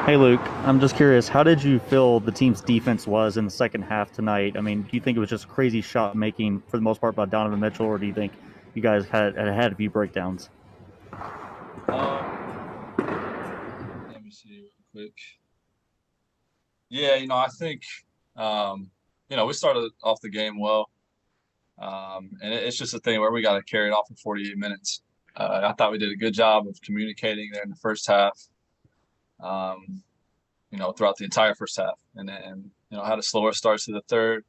Hey Luke, I'm just curious, how did you feel the team's defense was in the second half tonight? I mean, do you think it was just crazy shot making for the most part by Donovan Mitchell, or do you think you guys had a few breakdowns? Um, Let me see real quick. Yeah, I think um, we started off the game well, and it's just a thing where we got to carry it off for 48 minutes. I thought we did a good job of communicating there in the first half, um, throughout the entire first half, and then had a slower start to the third,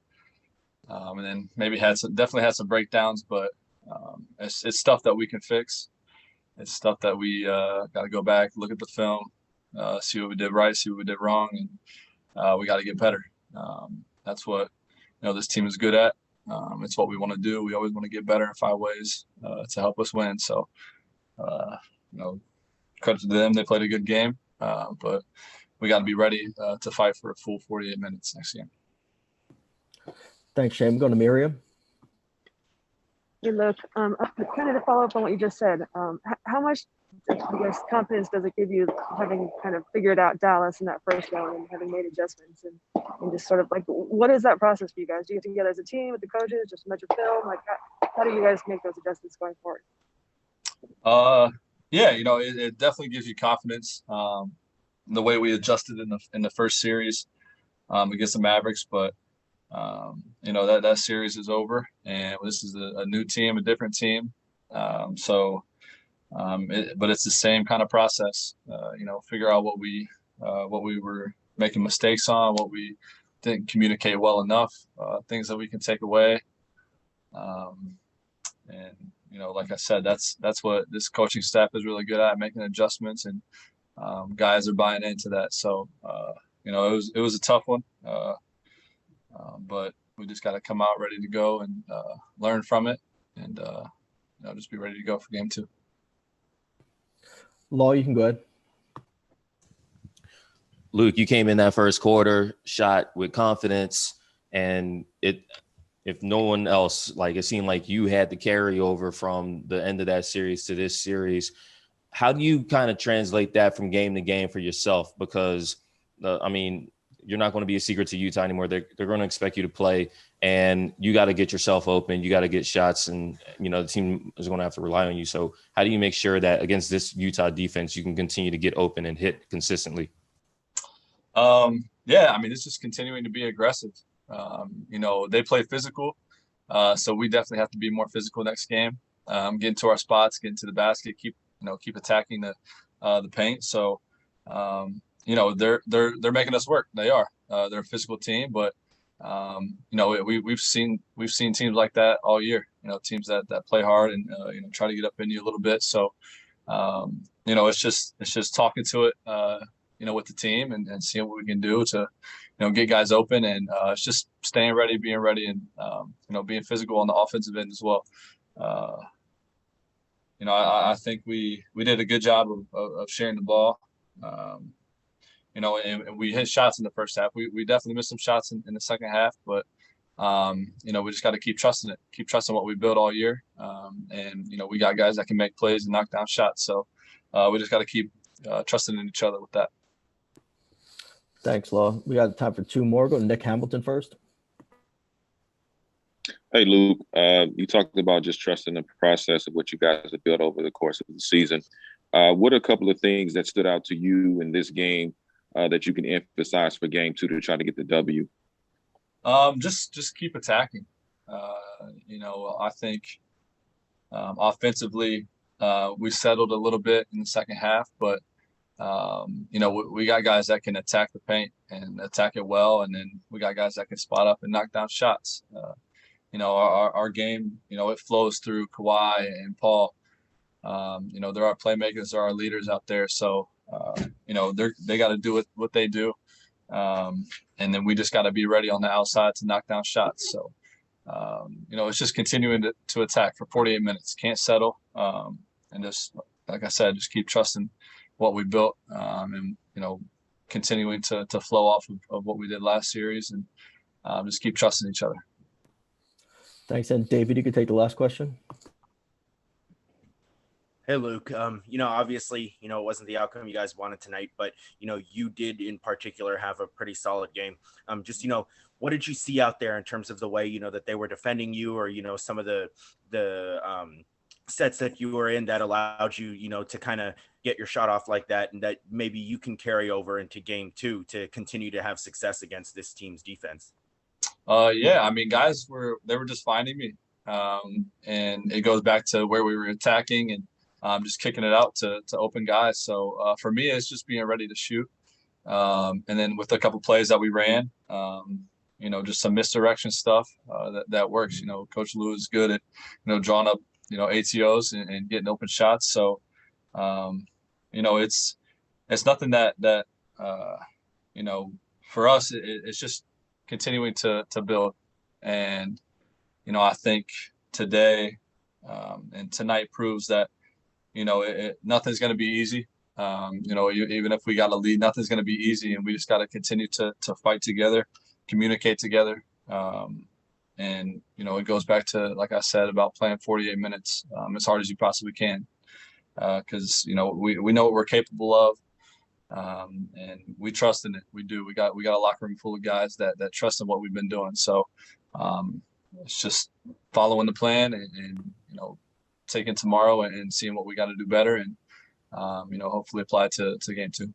and then maybe definitely had some breakdowns, but it's stuff that we can fix. It's stuff that we got to go back, look at the film, see what we did right, see what we did wrong, and we got to get better. That's what this team is good at. It's what we want to do. We always want to get better and find ways to help us win. So, uh, you know, credit to them. They played a good game, but we got to be ready to fight for a full 48 minutes next game. Thanks, Shane. I'm going to Miriam. Hey, Luke. Kind of to follow up on what you just said, how much, I guess, confidence does it give you having kind of figured out Dallas in that first round and having made adjustments and just sort of like, what is that process for you guys? Do you get together as a team with the coaches, just measure film? Like, how do you guys make those adjustments going forward? Yeah, it definitely gives you confidence. The way we adjusted in the first series against the Mavericks, but that series is over, and this is a new team, a different team. But it's the same kind of process. Figure out what we were making mistakes on, what we didn't communicate well enough, things that we can take away. And like I said, that's what this coaching staff is really good at, making adjustments, and guys are buying into that. So it was a tough one. But we just got to come out ready to go and learn from it, and just be ready to go for game two. Law, you can go ahead. Luke, you came in that first quarter, shot with confidence, and if no one else, like it seemed like you had the carryover from the end of that series to this series. How do you kind of translate that from game to game for yourself? Because you're not going to be a secret to Utah anymore. They're going to expect you to play, and you got to get yourself open. You got to get shots, and the team is going to have to rely on you. So how do you make sure that against this Utah defense, you can continue to get open and hit consistently? It's just continuing to be aggressive. They play physical, so we definitely have to be more physical next game. Get into our spots, get into the basket, keep attacking the paint. So. They're making us work. They are. They're a physical team, but we've seen teams like that all year. Teams that play hard and try to get up in you a little bit. So it's just talking to it with the team and seeing what we can do to get guys open, and it's just staying ready, being ready, and being physical on the offensive end as well. I think we did a good job of sharing the ball. And we hit shots in the first half. We definitely missed some shots in the second half, but we just got to keep trusting it, keep trusting what we built all year. We got guys that can make plays and knock down shots. So we just got to keep trusting in each other with that. Thanks, Law. We got time for two more. Go to Nick Hamilton first. Hey, Luke, you talked about just trusting the process of what you guys have built over the course of the season. What are a couple of things that stood out to you in this game that you can emphasize for game two to try to get the W? Just keep attacking. I think offensively we settled a little bit in the second half, but we got guys that can attack the paint and attack it well, and then we got guys that can spot up and knock down shots. Our game, it flows through Kawhi and Paul. There are playmakers, there are leaders out there. So, they got to do what they do. And then we just got to be ready on the outside to knock down shots. So, it's just continuing to attack for 48 minutes. Can't settle. And just, like I said, just keep trusting what we built, and, continuing to flow off of what we did last series, and just keep trusting each other. Thanks. And David, you can take the last question. Hey, Luke. Obviously, it wasn't the outcome you guys wanted tonight, but, you did in particular have a pretty solid game. What did you see out there in terms of the way, that they were defending you, or, some of the sets that you were in that allowed you, to kind of get your shot off like that, and that maybe you can carry over into game 2 to continue to have success against this team's defense? Yeah, I mean, guys they were just finding me. And it goes back to where we were attacking and just kicking it out to open guys. So for me, it's just being ready to shoot. And then with a couple plays that we ran, just some misdirection stuff that works. Coach Lou is good at, drawing up, ATOs and getting open shots. So, it's nothing that for us, it's just continuing to build. And, I think today and tonight proves that, nothing's going to be easy. Even if we got a lead, nothing's going to be easy, and we just got to continue to fight together, communicate together. And it goes back to, like I said, about playing 48 minutes as hard as you possibly can, because we know what we're capable of, and we trust in it. We do. We got a locker room full of guys that trust in what we've been doing. So it's just following the plan and taking tomorrow and seeing what we got to do better, and hopefully apply to game 2.